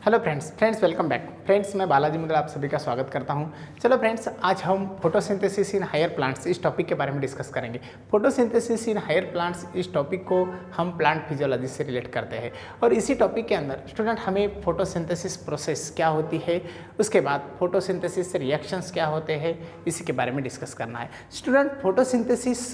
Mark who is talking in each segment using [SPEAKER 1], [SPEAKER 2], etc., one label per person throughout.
[SPEAKER 1] Hello friends welcome back. Friends मैं बालाजी मुद्रा आप सभी का स्वागत करता हूं। चलो फ्रेंड्स, आज हम फोटोसिंथेसिस इन हायर प्लांट्स इस टॉपिक के बारे में डिस्कस करेंगे। फोटोसिंथेसिस इन हायर प्लांट्स इस टॉपिक को हम प्लांट फिजियोलॉजी से रिलेट करते हैं और इसी टॉपिक के अंदर स्टूडेंट हमें फोटोसिंथेसिस प्रोसेस क्या होती है, उसके बाद फोटोसिंथेसिस रिएक्शंस क्या होते हैं, इसी के बारे में डिस्कस करना है। Student, photosynthesis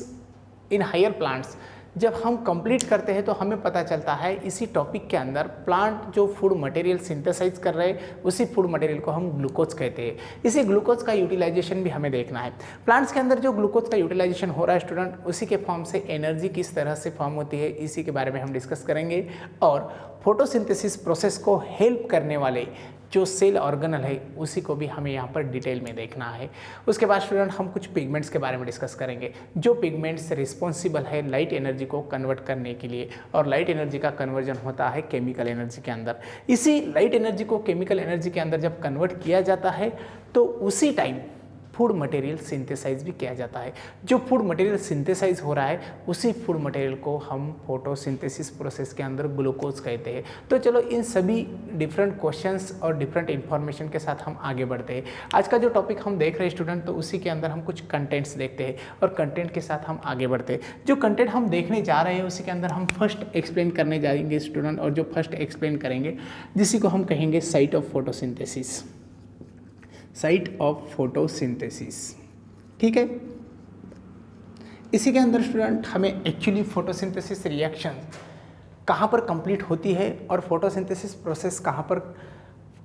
[SPEAKER 1] in higher plants जब हम कंप्लीट करते हैं तो हमें पता चलता है इसी टॉपिक के अंदर प्लांट जो फूड मटेरियल सिंथेसाइज कर रहे हैं उसी फूड मटेरियल को हम ग्लूकोज कहते हैं। इसी ग्लूकोज का यूटिलाइजेशन भी हमें देखना है। प्लांट्स के अंदर जो ग्लूकोज का यूटिलाइजेशन हो रहा है स्टूडेंट, उसी के फॉर्म से एनर्जी किस तरह से फॉर्म होती है, इसी के बारे में हम डिस्कस करेंगे। और फोटोसिंथेसिस प्रोसेस को हेल्प करने वाले जो सेल ऑर्गेनल है उसी को भी हमें यहाँ पर डिटेल में देखना है। उसके बाद स्टूडेंट हम कुछ पिगमेंट्स के बारे में डिस्कस करेंगे, जो पिगमेंट्स रिस्पॉन्सिबल है लाइट एनर्जी को कन्वर्ट करने के लिए, और लाइट एनर्जी का कन्वर्जन होता है केमिकल एनर्जी के अंदर। इसी लाइट एनर्जी को केमिकल एनर्जी के अंदर जब कन्वर्ट किया जाता है तो उसी टाइम फूड मटेरियल सिंथेसाइज भी किया जाता है। जो फूड मटेरियल सिंथेसाइज हो रहा है उसी फूड मटेरियल को हम फोटोसिंथेसिस प्रोसेस के अंदर ग्लूकोज कहते हैं। तो चलो इन सभी डिफरेंट क्वेश्चंस और डिफरेंट इन्फॉर्मेशन के साथ हम आगे बढ़ते हैं। आज का जो टॉपिक हम देख रहे हैं स्टूडेंट, तो उसी के अंदर हम कुछ कंटेंट्स देखते हैं और कंटेंट के साथ हम आगे बढ़ते हैं। जो कंटेंट हम देखने जा रहे हैं उसी के अंदर हम फर्स्ट एक्सप्लेन करने जाएंगे स्टूडेंट, और जो फर्स्ट एक्सप्लेन करेंगे जिसी को हम कहेंगे site of photosynthesis. Site of photosynthesis, ठीक है। इसी के अंदर स्टूडेंट हमें एक्चुअली फोटोसिंथेसिस रिएक्शन कहाँ पर कंप्लीट होती है और फोटोसिंथेसिस प्रोसेस कहाँ पर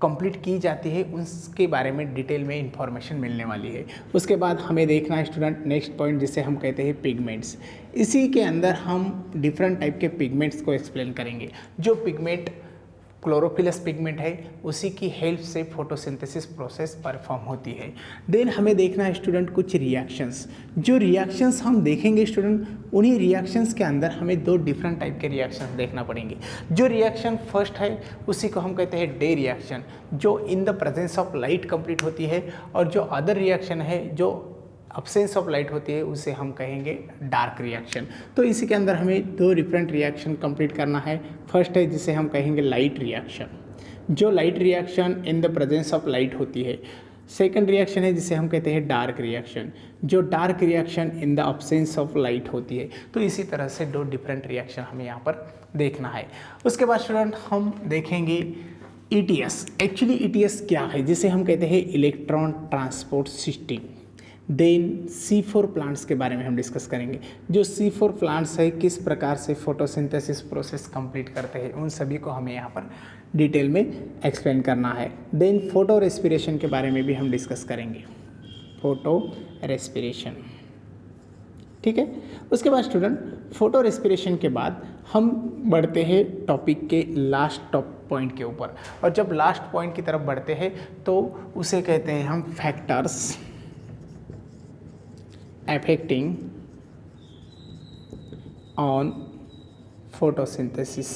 [SPEAKER 1] कंप्लीट की जाती है उसके बारे में डिटेल में इंफॉर्मेशन मिलने वाली है। उसके बाद हमें देखना है स्टूडेंट नेक्स्ट पॉइंट जिसे हम कहते हैं पिगमेंट्स। इसी के अंदर हम डिफरेंट टाइप के पिगमेंट्स को एक्सप्लेन करेंगे। जो पिगमेंट क्लोरोफिलस पिगमेंट है उसी की हेल्प से फोटोसिंथेसिस प्रोसेस परफॉर्म होती है। देन हमें देखना है स्टूडेंट कुछ रिएक्शंस। जो रिएक्शंस हम देखेंगे स्टूडेंट, उन्हीं रिएक्शंस के अंदर हमें दो डिफरेंट टाइप के रिएक्शंस देखना पड़ेंगे। जो रिएक्शन फर्स्ट है उसी को हम कहते हैं डे रिएक्शन, जो in the presence of light complete होती है, और जो अदर रिएक्शन है जो अब्सेंस ऑफ लाइट होती है उसे हम कहेंगे डार्क रिएक्शन। तो इसी के अंदर हमें दो डिफरेंट रिएक्शन कंप्लीट करना है। फर्स्ट है जिसे हम कहेंगे लाइट रिएक्शन, जो light reaction in the presence of light होती है। सेकंड रिएक्शन है जिसे हम कहते हैं डार्क रिएक्शन, जो dark reaction in the absence of light होती है। तो इसी तरह से दो डिफरेंट रिएक्शन हमें यहाँ पर देखना है। उसके बाद स्टूडेंट हम देखेंगे ETS। एक्चुअली ETS क्या है, जिसे हम कहते हैं electron transport system. Then C4 plants के बारे में हम डिस्कस करेंगे। जो C4 प्लांट्स है किस प्रकार से फोटोसिंथेसिस प्रोसेस कंप्लीट करते हैं उन सभी को हमें यहाँ पर डिटेल में एक्सप्लेन करना है। देन फोटो रेस्पिरेशन के बारे में भी हम डिस्कस करेंगे, फोटो रेस्पिरेशन, ठीक है। उसके बाद स्टूडेंट फोटो रेस्पिरेशन के बाद हम बढ़ते हैं टॉपिक के लास्ट टॉप पॉइंट के ऊपर, और जब लास्ट पॉइंट की तरफ बढ़ते हैं तो उसे कहते हैं हम फैक्टर्स affecting on फोटोसिंथेसिस।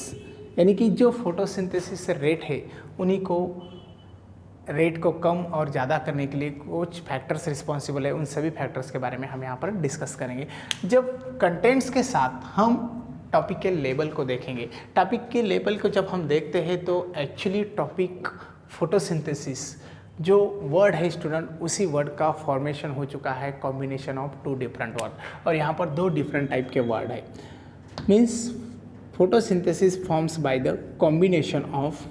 [SPEAKER 1] यानी कि जो फोटोसिंथेसिस रेट है उन्हीं को रेट को कम और ज़्यादा करने के लिए कुछ फैक्टर्स रिस्पॉन्सिबल है। उन सभी फैक्टर्स के बारे में हम यहाँ पर डिस्कस करेंगे। जब कंटेंट्स के साथ हम टॉपिक के लेबल को देखेंगे, टॉपिक के लेबल को जब हम देखते हैं तो एक्चुअली टॉपिक फोटोसिंथेसिस जो वर्ड है स्टूडेंट, उसी वर्ड का फॉर्मेशन हो चुका है combination of two different word, और यहाँ पर दो डिफरेंट टाइप के वर्ड है। Means photosynthesis forms by the combination of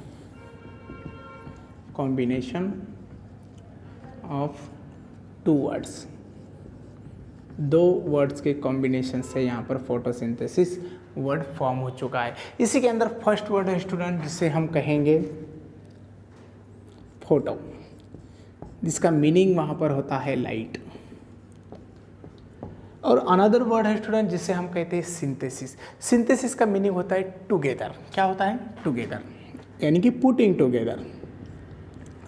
[SPEAKER 1] two words. दो वर्ड्स के कॉम्बिनेशन से यहाँ पर फोटोसिंथेसिस वर्ड फॉर्म हो चुका है। इसी के अंदर फर्स्ट वर्ड है स्टूडेंट जिसे हम कहेंगे फोटो, जिसका मीनिंग वहाँ पर होता है लाइट। और अनदर वर्ड है स्टूडेंट जिसे हम कहते हैं सिंथेसिस। सिंथेसिस का मीनिंग होता है टुगेदर। क्या होता है? टुगेदर, यानी कि putting together.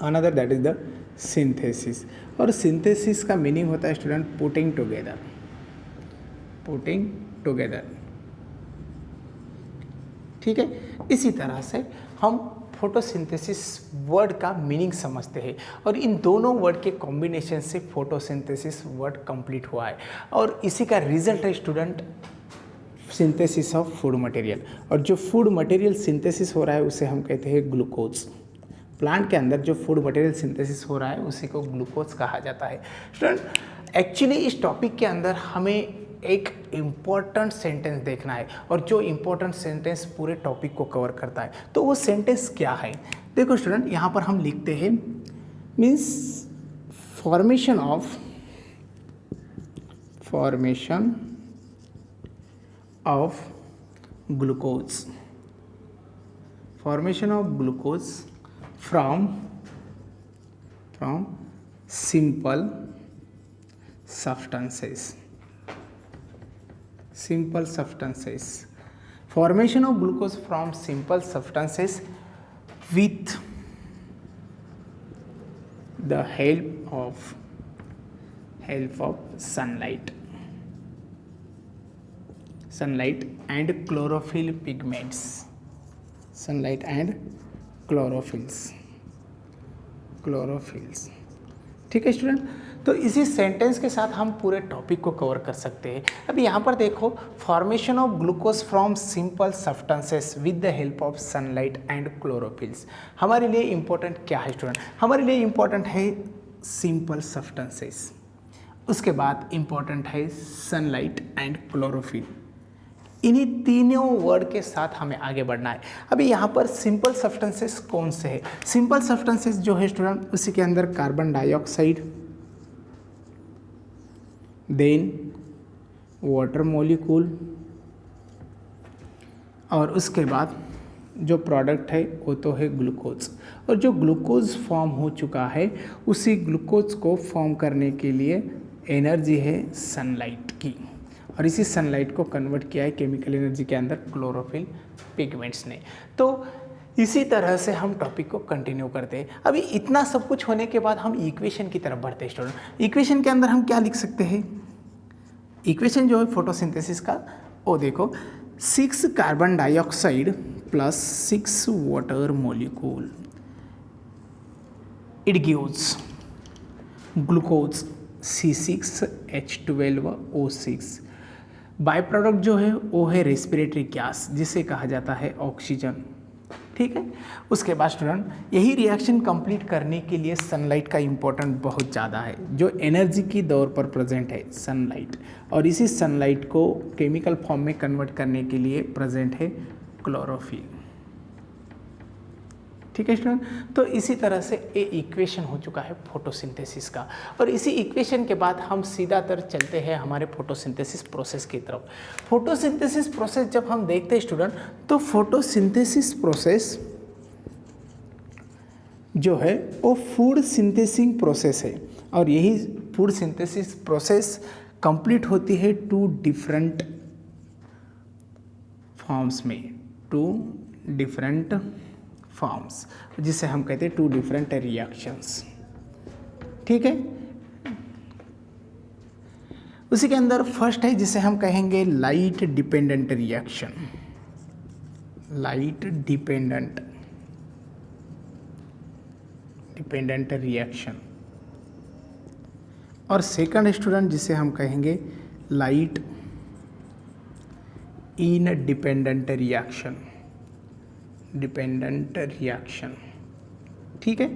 [SPEAKER 1] Another that is the synthesis. और सिंथेसिस का मीनिंग होता है student putting together, putting together, ठीक है। इसी तरह से हम फोटोसिंथेसिस वर्ड का मीनिंग समझते हैं, और इन दोनों वर्ड के कॉम्बिनेशन से फोटोसिंथेसिस वर्ड कंप्लीट हुआ है, और इसी का रिजल्ट है student synthesis of food material. और जो फूड मटेरियल सिंथेसिस हो रहा है उसे हम कहते हैं ग्लूकोज। प्लांट के अंदर जो फूड मटेरियल सिंथेसिस हो रहा है उसी को ग्लूकोज कहा जाता है। स्टूडेंट एक्चुअली इस टॉपिक के अंदर हमें एक इम्पॉर्टेंट सेंटेंस देखना है और जो इम्पॉर्टेंट सेंटेंस पूरे टॉपिक को कवर करता है तो वो सेंटेंस क्या है। देखो स्टूडेंट, यहाँ पर हम लिखते हैं means formation of glucose from simple substances. Formation of glucose from simple substances with the help of sunlight and chlorophyll pigments. Sunlight and chlorophylls. ठीक है स्टूडेंट, तो इसी सेंटेंस के साथ हम पूरे टॉपिक को कवर कर सकते हैं। अभी यहाँ पर देखो, formation of glucose from simple substances with the help of sunlight and chlorophylls. हमारे लिए इम्पोर्टेंट क्या है स्टूडेंट? हमारे लिए इम्पोर्टेंट है सिंपल सब्सटेंसेस, उसके बाद इम्पोर्टेंट है सनलाइट एंड क्लोरोफिल। इन्हीं तीनों वर्ड के साथ हमें आगे बढ़ना है। अभी यहाँ पर सिंपल सब्सटेंसेस कौन से है? सिंपल सब्सटेंसेस जो है स्टूडेंट, उसी के अंदर carbon dioxide, then water molecule, और उसके बाद जो प्रोडक्ट है वो तो है ग्लूकोज। और जो ग्लूकोज फॉर्म हो चुका है उसी ग्लूकोज को फॉर्म करने के लिए एनर्जी है सनलाइट की, और इसी सनलाइट को कन्वर्ट किया है केमिकल एनर्जी के अंदर क्लोरोफिल पिगमेंट्स ने। तो इसी तरह से हम टॉपिक को कंटिन्यू करते हैं। अभी इतना सब कुछ होने के बाद हम इक्वेशन की तरफ बढ़ते हैं स्टूडेंट। इक्वेशन के अंदर हम क्या लिख सकते हैं? इक्वेशन जो है फोटोसिंथेसिस का, वो देखो 6 carbon dioxide plus 6 water molecule, it gives glucose C6H12O6। By product जो है वो है रेस्पिरेटरी गैस, जिसे कहा जाता है ऑक्सीजन। ठीक है, उसके बाद स्टूडेंट यही रिएक्शन कंप्लीट करने के लिए सनलाइट का इम्पोर्टेंट बहुत ज़्यादा है, जो एनर्जी की दौर पर प्रेजेंट है सनलाइट, और इसी सनलाइट को केमिकल फॉर्म में कन्वर्ट करने के लिए प्रेजेंट है क्लोरोफिल। ठीक है स्टूडेंट, तो इसी तरह से ये इक्वेशन हो चुका है फोटोसिंथेसिस का। और इसी इक्वेशन के बाद हम सीधा तर चलते हैं हमारे फोटोसिंथेसिस प्रोसेस की तरफ। फोटोसिंथेसिस प्रोसेस जब हम देखते हैं स्टूडेंट, तो फोटोसिंथेसिस प्रोसेस जो है वो फूड सिंथेसिंग प्रोसेस है, और यही फूड सिंथेसिस प्रोसेस कंप्लीट होती है 2 डिफरेंट फॉर्म्स में, 2 डिफरेंट फॉर्म्स, जिसे हम कहते हैं 2 डिफरेंट रिएक्शंस। ठीक है, उसी के अंदर फर्स्ट है जिसे हम कहेंगे light dependent reaction, light dependent reaction. और सेकंड स्टूडेंट जिसे हम कहेंगे लाइट इनडिपेंडेंट रिएक्शन, ठीक है,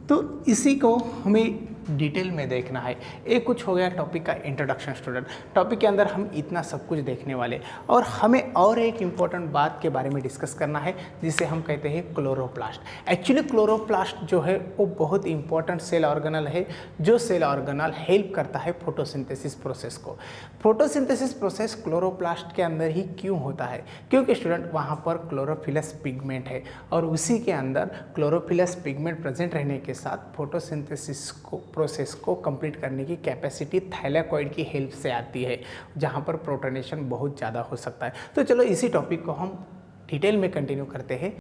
[SPEAKER 1] तो इसी को हमें डिटेल में देखना है। एक कुछ हो गया टॉपिक का इंट्रोडक्शन स्टूडेंट। टॉपिक के अंदर हम इतना सब कुछ देखने वाले, और हमें और एक इम्पॉर्टेंट बात के बारे में डिस्कस करना है जिसे हम कहते हैं क्लोरोप्लास्ट। एक्चुअली क्लोरोप्लास्ट जो है वो बहुत इंपॉर्टेंट सेल ऑर्गेनल है, जो सेल ऑर्गेनल हेल्प करता है फोटोसिंथेसिस प्रोसेस को। फोटोसिंथेसिस प्रोसेस क्लोरोप्लास्ट के अंदर ही क्यों होता है? क्योंकि स्टूडेंट वहाँ पर क्लोरोफिलस पिगमेंट है, और उसी के अंदर क्लोरोफिलस पिगमेंट प्रेजेंट रहने के साथ फोटोसिंथेसिस को प्रोसेस को कंप्लीट करने की कैपेसिटी थाइलाकॉइड की हेल्प से आती है, जहां पर प्रोटोनेशन बहुत ज़्यादा हो सकता है। तो चलो इसी टॉपिक को हम डिटेल में कंटिन्यू करते हैं।